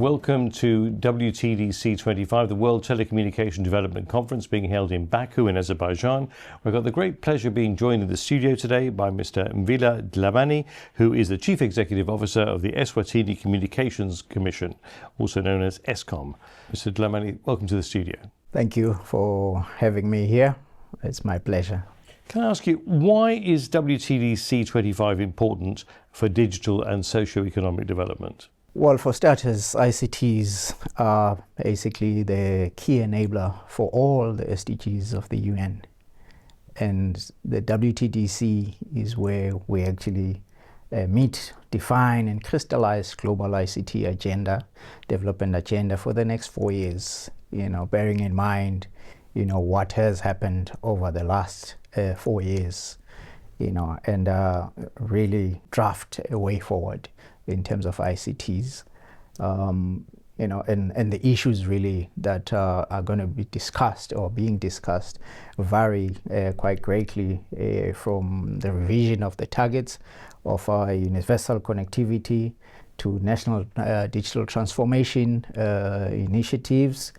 Welcome to WTDC-25, the World Telecommunication Development Conference being held in Baku in Azerbaijan. We've got the great pleasure of being joined in the studio today by Mr. Mvilawemphi Dlamini, who is the Chief Executive Officer of the Eswatini Communications Commission, also known as ESCCOM. Mr. Dlamini, welcome to the studio. Thank you for having me here. It's my pleasure. Can I ask you, why is WTDC-25 important for digital and socio-economic development? Well, for starters, ICTs are basically the key enabler for all the SDGs of the UN. And the WTDC is where we actually meet, define and crystallize global ICT agenda, development agenda for the next 4 years, bearing in mind, what has happened over the last 4 years, and really draft a way forward in terms of ICTs, and the issues really that are going to be discussed or being discussed vary quite greatly from the revision of the targets of universal connectivity to national digital transformation initiatives,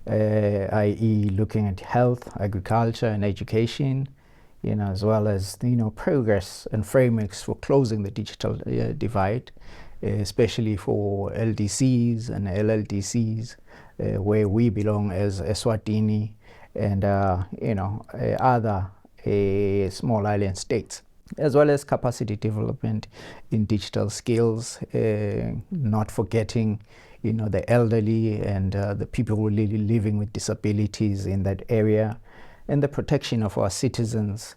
i.e. looking at health, agriculture and education, as well as progress and frameworks for closing the digital divide, especially for LDCs and LLDCs, where we belong as Eswatini and other small island states, as well as capacity development in digital skills, not forgetting the elderly and the people who are living with disabilities in that area, and the protection of our citizens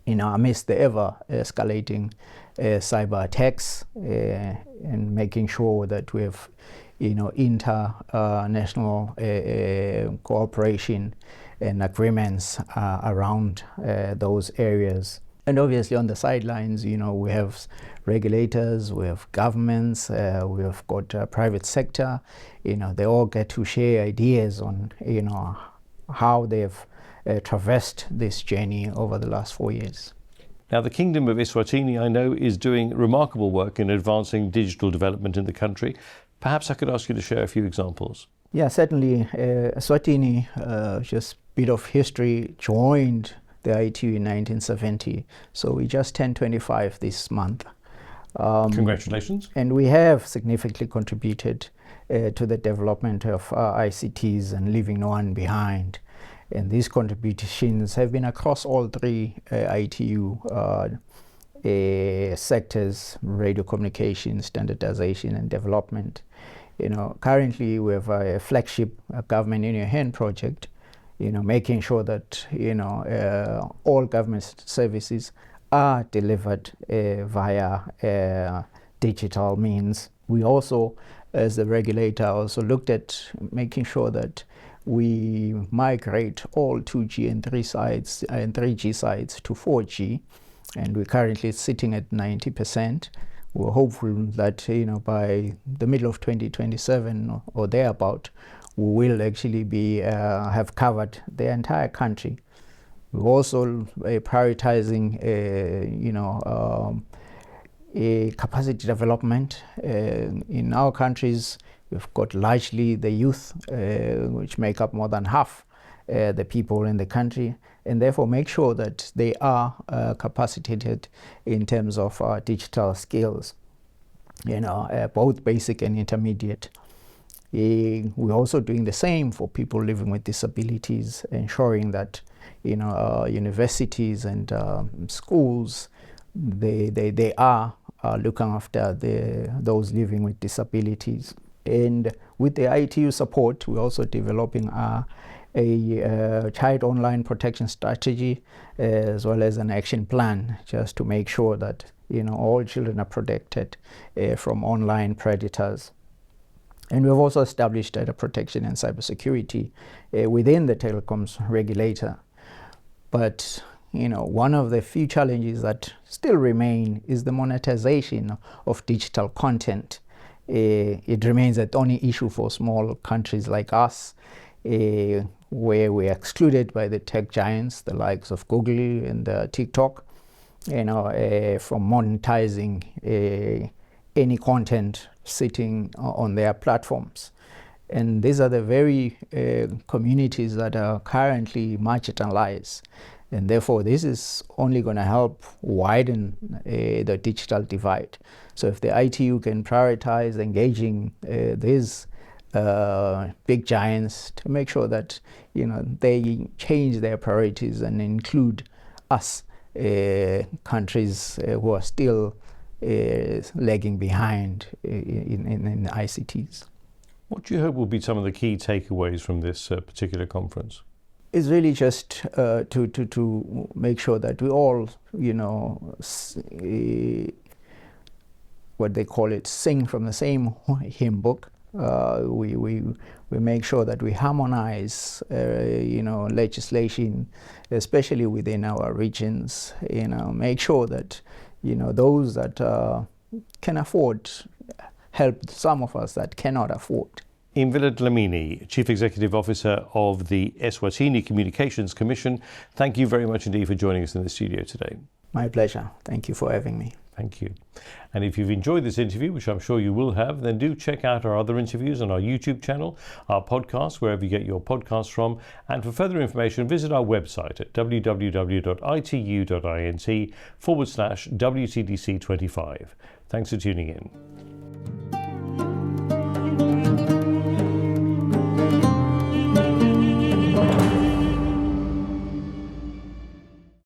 amidst the ever escalating cyber attacks, and making sure that we have international cooperation and agreements around those areas. And obviously on the sidelines, we have regulators, we have governments, we have got private sector. They all get to share ideas on how they've traversed this journey over the last 4 years. Now, the Kingdom of Eswatini, I know, is doing remarkable work in advancing digital development in the country. Perhaps I could ask you to share a few examples. Yeah, certainly. Eswatini, just a bit of history, joined the ITU in 1970. So we just turned 25 this month. Congratulations. And we have significantly contributed to the development of ICTs and leaving no one behind. And these contributions have been across all three ITU sectors: radio communication, standardization and development. Currently we have a flagship government in your hand project, making sure that all government services are delivered via digital means. We also, as the regulator, also looked at making sure that we migrate all 2G and 3G sites to 4G, and we're currently sitting at 90%. We're hopeful that by the middle of 2027 or thereabout, we will actually be have covered the entire country. We're also prioritizing capacity development in our countries. We've got largely the youth, which make up more than half the people in the country, and therefore make sure that they are capacitated in terms of digital skills, both basic and intermediate. We're also doing the same for people living with disabilities, ensuring that universities and schools, they are looking after those living with disabilities. And with the ITU support, we're also developing a child online protection strategy, as well as an action plan, just to make sure that all children are protected from online predators. And we've also established data protection and cybersecurity within the telecoms regulator. But one of the few challenges that still remain is the monetization of digital content. It remains a thorny issue for small countries like us, where we're excluded by the tech giants, the likes of Google and TikTok, from monetizing any content sitting on their platforms. And these are the very communities that are currently marginalized. And therefore, this is only going to help widen the digital divide. So if the ITU can prioritize engaging these big giants to make sure that they change their priorities and include us, countries who are still lagging behind in ICTs. What do you hope will be some of the key takeaways from this particular conference? It's really just to make sure that we all, what they call it, sing from the same hymn book. We make sure that we harmonize, legislation, especially within our regions. Make sure that those that can afford help some of us that cannot afford. Mvilawemphi Dlamini, Chief Executive Officer of the Eswatini Communications Commission, thank you very much indeed for joining us in the studio today. My pleasure. Thank you for having me. Thank you. And if you've enjoyed this interview, which I'm sure you will have, then do check out our other interviews on our YouTube channel, our podcast, wherever you get your podcasts from. And for further information, visit our website at www.itu.int/WTDC-25. Thanks for tuning in.